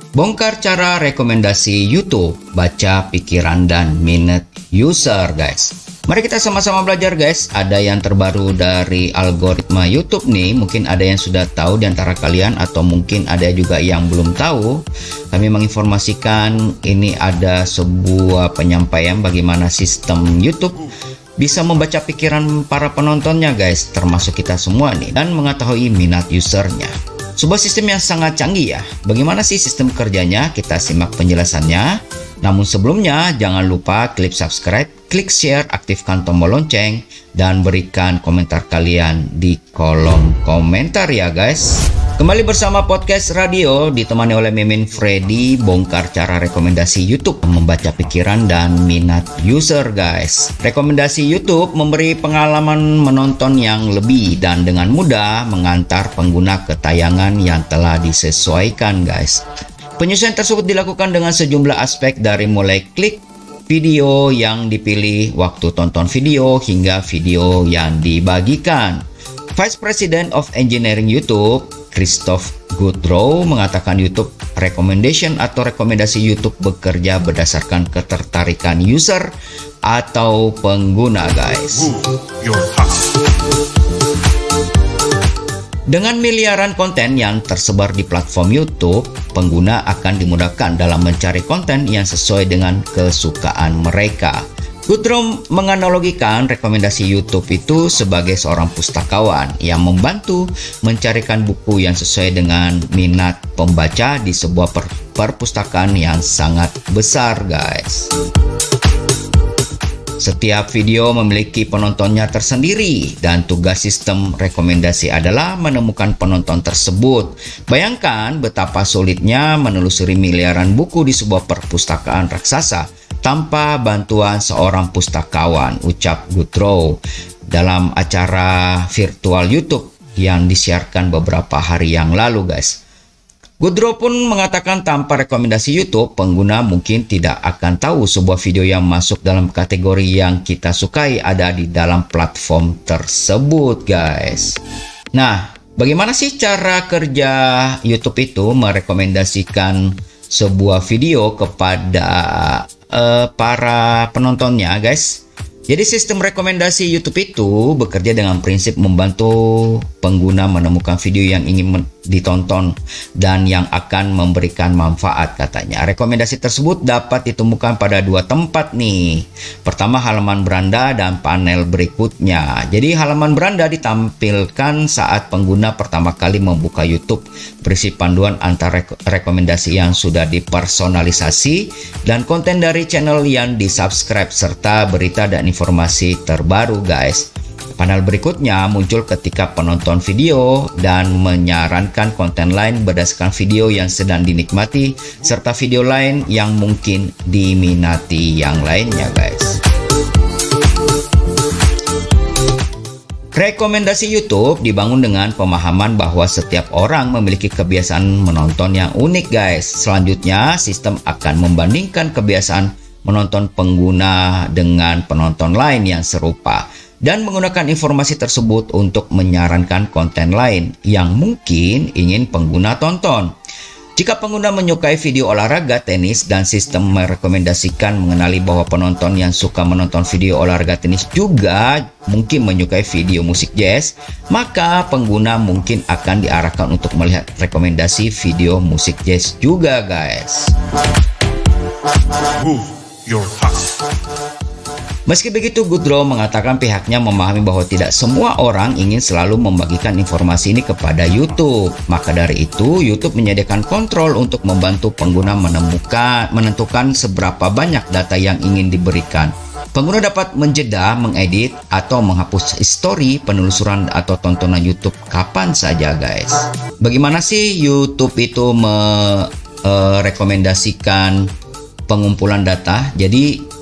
Bongkar cara rekomendasi YouTube, baca pikiran dan minat user guys. Mari kita sama-sama belajar guys. Ada yang terbaru dari algoritma YouTube nih. Mungkin ada yang sudah tahu di antara kalian, atau mungkin ada juga yang belum tahu. Kami menginformasikan ini ada sebuah penyampaian bagaimana sistem YouTube bisa membaca pikiran para penontonnya guys, termasuk kita semua nih, dan mengetahui minat usernya. Sebuah sistem yang sangat canggih ya. Bagaimana sih sistem kerjanya? Kita simak penjelasannya. Namun sebelumnya, jangan lupa klik subscribe, klik share, aktifkan tombol lonceng, dan berikan komentar kalian di kolom komentar ya guys. Kembali bersama podcast radio, ditemani oleh Mimin Freddy, bongkar cara rekomendasi YouTube membaca pikiran dan minat user guys. Rekomendasi YouTube memberi pengalaman menonton yang lebih dan dengan mudah mengantar pengguna ke tayangan yang telah disesuaikan guys. Penyesuaian tersebut dilakukan dengan sejumlah aspek, dari mulai klik video yang dipilih, waktu tonton video, hingga video yang dibagikan. Vice President of Engineering YouTube, Christoph Goodrow, mengatakan YouTube recommendation atau rekomendasi YouTube bekerja berdasarkan ketertarikan user atau pengguna guys. Dengan miliaran konten yang tersebar di platform YouTube, pengguna akan dimudahkan dalam mencari konten yang sesuai dengan kesukaan mereka. Goodrow menganalogikan rekomendasi YouTube itu sebagai seorang pustakawan yang membantu mencarikan buku yang sesuai dengan minat pembaca di sebuah perpustakaan yang sangat besar guys. Setiap video memiliki penontonnya tersendiri, dan tugas sistem rekomendasi adalah menemukan penonton tersebut. Bayangkan betapa sulitnya menelusuri miliaran buku di sebuah perpustakaan raksasa tanpa bantuan seorang pustakawan, ucap Goodrow dalam acara virtual YouTube yang disiarkan beberapa hari yang lalu guys. Goodrow pun mengatakan tanpa rekomendasi YouTube, pengguna mungkin tidak akan tahu sebuah video yang masuk dalam kategori yang kita sukai ada di dalam platform tersebut guys. Nah, bagaimana sih cara kerja YouTube itu merekomendasikan sebuah video kepada para penontonnya guys? Jadi sistem rekomendasi YouTube itu bekerja dengan prinsip membantu pengguna menemukan video yang ingin ditonton dan yang akan memberikan manfaat katanya. Rekomendasi tersebut dapat ditemukan pada dua tempat nih. Pertama, halaman beranda dan panel berikutnya. Jadi halaman beranda ditampilkan saat pengguna pertama kali membuka YouTube, berisi panduan antara rekomendasi yang sudah dipersonalisasi dan konten dari channel yang disubscribe serta berita dan informasi terbaru guys. Panel berikutnya muncul ketika penonton video dan menyarankan konten lain berdasarkan video yang sedang dinikmati serta video lain yang mungkin diminati yang lainnya guys. Rekomendasi YouTube dibangun dengan pemahaman bahwa setiap orang memiliki kebiasaan menonton yang unik guys. Selanjutnya, sistem akan membandingkan kebiasaan menonton pengguna dengan penonton lain yang serupa dan menggunakan informasi tersebut untuk menyarankan konten lain yang mungkin ingin pengguna tonton. Jika pengguna menyukai video olahraga tenis dan sistem merekomendasikan mengenali bahwa penonton yang suka menonton video olahraga tenis juga mungkin menyukai video musik jazz, maka pengguna mungkin akan diarahkan untuk melihat rekomendasi video musik jazz juga guys. Meski begitu, Goodrow mengatakan pihaknya memahami bahwa tidak semua orang ingin selalu membagikan informasi ini kepada YouTube. Maka dari itu, YouTube menyediakan kontrol untuk membantu pengguna menentukan seberapa banyak data yang ingin diberikan. Pengguna dapat menjeda, mengedit, atau menghapus history penelusuran atau tontonan YouTube kapan saja guys. Bagaimana sih YouTube itu merekomendasikan pengumpulan data? Jadi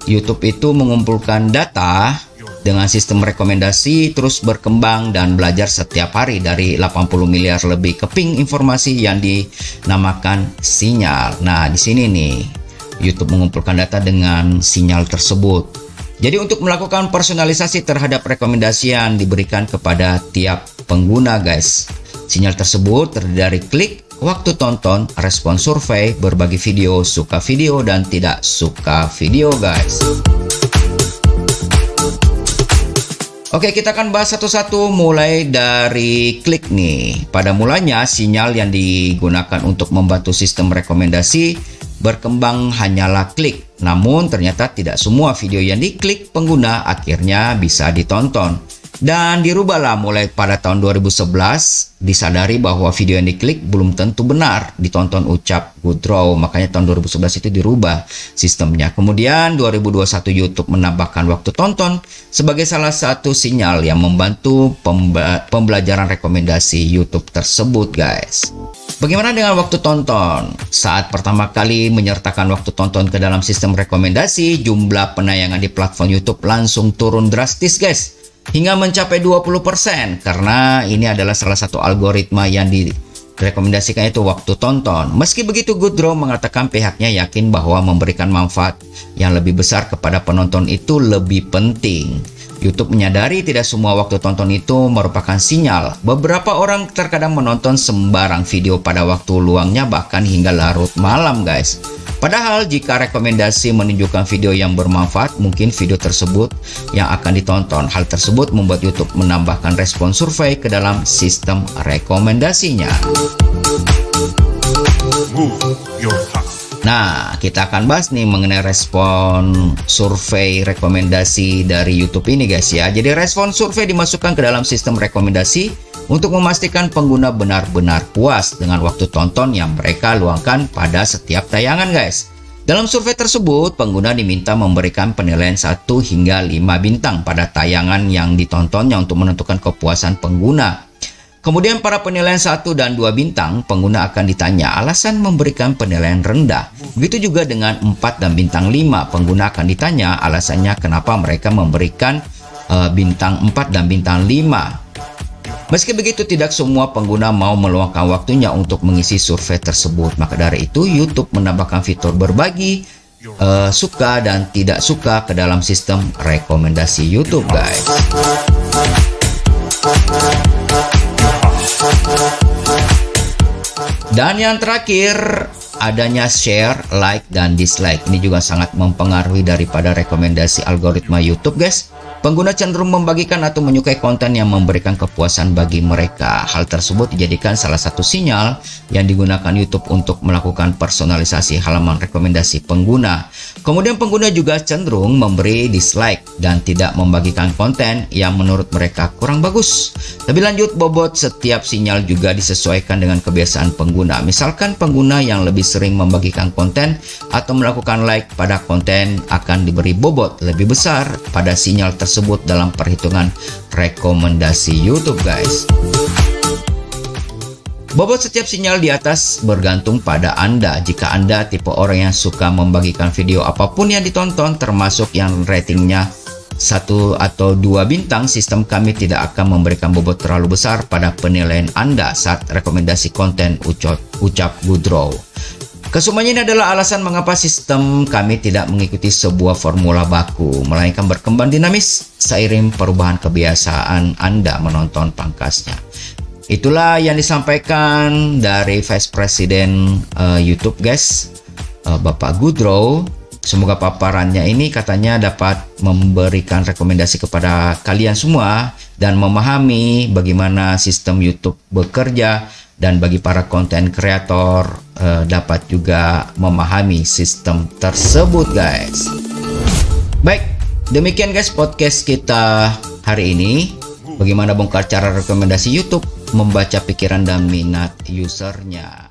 YouTube itu mengumpulkan data dengan sistem rekomendasi terus berkembang dan belajar setiap hari dari 80 miliar lebih keping informasi yang dinamakan sinyal. Nah, di sini nih YouTube mengumpulkan data dengan sinyal tersebut. Jadi untuk melakukan personalisasi terhadap rekomendasi yang diberikan kepada tiap pengguna guys. Sinyal tersebut terdiri dari klik, waktu tonton, respon survei, berbagi video, suka video, dan tidak suka video guys. Oke, kita akan bahas satu-satu mulai dari klik nih. Pada mulanya, sinyal yang digunakan untuk membantu sistem rekomendasi berkembang hanyalah klik. Namun ternyata tidak semua video yang diklik pengguna akhirnya bisa ditonton. Dan dirubahlah mulai pada tahun 2011, disadari bahwa video yang diklik belum tentu benar ditonton, ucap Goodrow. Makanya tahun 2011 itu dirubah sistemnya. Kemudian 2021 YouTube menambahkan waktu tonton sebagai salah satu sinyal yang membantu pembelajaran rekomendasi YouTube tersebut guys. Bagaimana dengan waktu tonton? Saat pertama kali menyertakan waktu tonton ke dalam sistem rekomendasi, jumlah penayangan di platform YouTube langsung turun drastis guys, hingga mencapai 20%, karena ini adalah salah satu algoritma yang direkomendasikan itu waktu tonton. Meski begitu, Goodrow mengatakan pihaknya yakin bahwa memberikan manfaat yang lebih besar kepada penonton itu lebih penting. YouTube menyadari tidak semua waktu tonton itu merupakan sinyal. Beberapa orang terkadang menonton sembarang video pada waktu luangnya, bahkan hingga larut malam guys. Padahal jika rekomendasi menunjukkan video yang bermanfaat, mungkin video tersebut yang akan ditonton. Hal tersebut membuat YouTube menambahkan respon survei ke dalam sistem rekomendasinya. Nah, kita akan bahas nih mengenai respon survei rekomendasi dari YouTube ini guys ya. Jadi respon survei dimasukkan ke dalam sistem rekomendasi untuk memastikan pengguna benar-benar puas dengan waktu tonton yang mereka luangkan pada setiap tayangan guys. Dalam survei tersebut, pengguna diminta memberikan penilaian 1 hingga 5 bintang pada tayangan yang ditontonnya untuk menentukan kepuasan pengguna. Kemudian pada penilaian 1 dan 2 bintang, pengguna akan ditanya alasan memberikan penilaian rendah. Begitu juga dengan 4 dan bintang 5, pengguna akan ditanya alasannya kenapa mereka memberikan bintang 4 dan bintang 5. Meski begitu, tidak semua pengguna mau meluangkan waktunya untuk mengisi survei tersebut. Maka dari itu, YouTube menambahkan fitur berbagi, suka dan tidak suka ke dalam sistem rekomendasi YouTube guys. Dan yang terakhir, adanya share, like, dan dislike. Ini juga sangat mempengaruhi daripada rekomendasi algoritma YouTube guys. Pengguna cenderung membagikan atau menyukai konten yang memberikan kepuasan bagi mereka. Hal tersebut dijadikan salah satu sinyal yang digunakan YouTube untuk melakukan personalisasi halaman rekomendasi pengguna. Kemudian pengguna juga cenderung memberi dislike dan tidak membagikan konten yang menurut mereka kurang bagus. Lebih lanjut, bobot setiap sinyal juga disesuaikan dengan kebiasaan pengguna. Misalkan pengguna yang lebih sering membagikan konten atau melakukan like pada konten akan diberi bobot lebih besar pada sinyal tersebut dalam perhitungan rekomendasi YouTube guys. Bobot setiap sinyal di atas bergantung pada Anda. Jika Anda tipe orang yang suka membagikan video apapun yang ditonton, termasuk yang ratingnya 1 atau 2 bintang, sistem kami tidak akan memberikan bobot terlalu besar pada penilaian Anda saat rekomendasi konten, ucap Goodrow. Kesemuanya ini adalah alasan mengapa sistem kami tidak mengikuti sebuah formula baku, melainkan berkembang dinamis seiring perubahan kebiasaan Anda menonton pangkasnya. Itulah yang disampaikan dari Vice President YouTube guys, Bapak Goodrow. Semoga paparannya ini katanya dapat memberikan rekomendasi kepada kalian semua dan memahami bagaimana sistem YouTube bekerja, dan bagi para konten kreator dapat juga memahami sistem tersebut guys. Baik, demikian guys podcast kita hari ini. Bagaimana bongkar cara rekomendasi YouTube, membaca pikiran dan minat usernya.